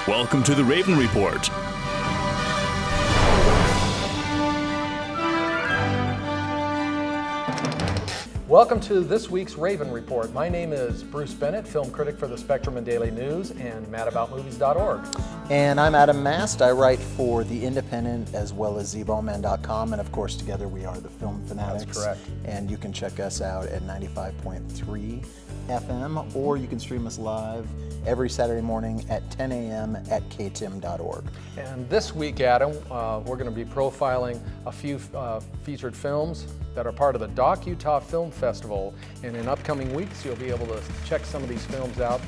Welcome to the Raven Report. Welcome to this week's Raven Report. My name is Bruce Bennett, film critic for the Spectrum and Daily News and madaboutmovies.org. And I'm Adam Mast. I write for The Independent as well as ZBowman.com, and of course together we are the Film Fanatics. That's correct. And you can check us out at 95.3 FM, or you can stream us live every Saturday morning at 10 a.m. at ktim.org. And this week, Adam, we're going to be profiling a few featured films that are part of the Doc Utah Film Festival. And in upcoming weeks, you'll be able to check some of these films out.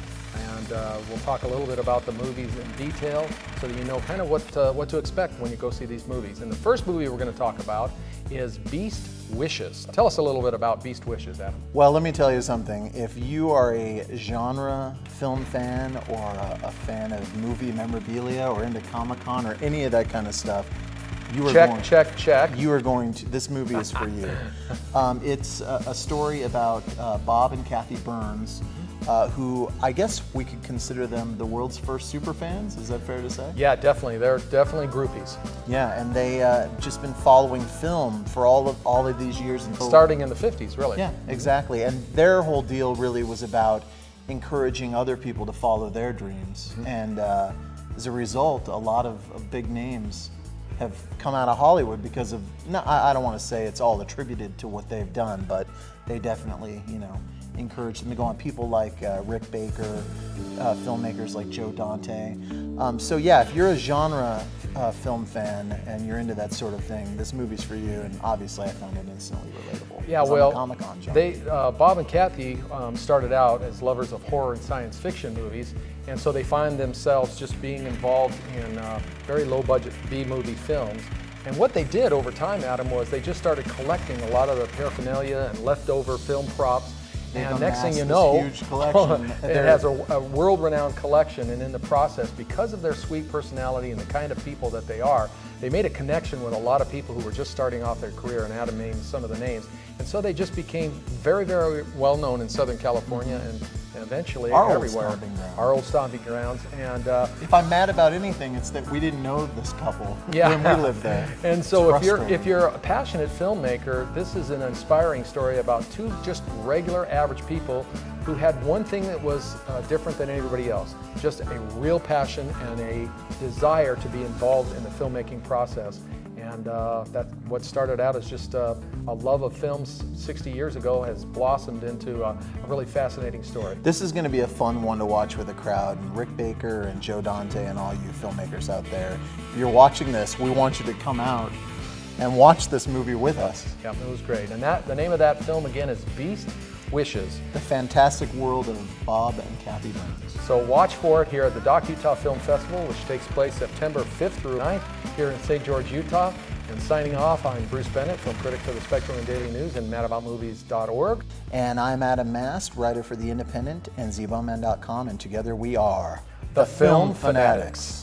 And we'll talk a little bit about the movies in detail so that you know kind of what to expect when you go see these movies. And the first movie we're going to talk about is Beast Wishes. Tell us a little bit about Beast Wishes, Adam. Well, let me tell you something. If you are a genre film fan or a fan of movie memorabilia or into Comic-Con or any of that kind of stuff, you are check. You are going to. This movie is for you. It's a story about Bob and Kathy Burns, who I guess we could consider them the world's first super fans. Is that fair to say? Yeah, definitely. They're definitely groupies. Yeah, and they just been following film for all of these years until starting in the 50s, really. Yeah, exactly. And their whole deal really was about encouraging other people to follow their dreams. Mm-hmm. And as a result, a lot of big names have come out of Hollywood because of, no, I don't want to say it's all attributed to what they've done, but they definitely, encourage them to go on. People like Rick Baker, filmmakers like Joe Dante. So yeah, if you're a genre film fan and you're into that sort of thing, this movie's for you. And obviously, I found it instantly relatable. Yeah, well, Comic-Con Bob and Kathy started out as lovers of horror and science fiction movies, and so they find themselves just being involved in very low-budget B-movie films. And what they did over time, Adam, was they just started collecting a lot of the paraphernalia and leftover film props. And next thing you know, huge collection. It has a world-renowned collection, and in the process, because of their sweet personality and the kind of people that they are, they made a connection with a lot of people who were just starting off their career, and Adam named some of the names. And so they just became very, very well-known in Southern California and eventually everywhere. Our old stomping grounds. And if I'm mad about anything, it's that we didn't know this couple when we lived there. And so if you're a passionate filmmaker, this is an inspiring story about two just regular average people who had one thing that was different than everybody else, just a real passion and a desire to be involved in the filmmaking process. And that what started out as just a love of films 60 years ago has blossomed into a really fascinating story. This is going to be a fun one to watch with a crowd. And Rick Baker and Joe Dante and all you filmmakers out there, if you're watching this, we want you to come out and watch this movie with us. Yeah, it was great. And the name of that film again is Beast Wishes. The fantastic world of Bob and Kathy Burns. So watch for it here at the Doc Utah Film Festival, which takes place September 5th through 9th here in St. George, Utah. And signing off, I'm Bruce Bennett, film critic for the Spectrum and Daily News and madaboutmovies.org. And I'm Adam Mast, writer for The Independent and ZBowman.com, and together we are the Film Fanatics.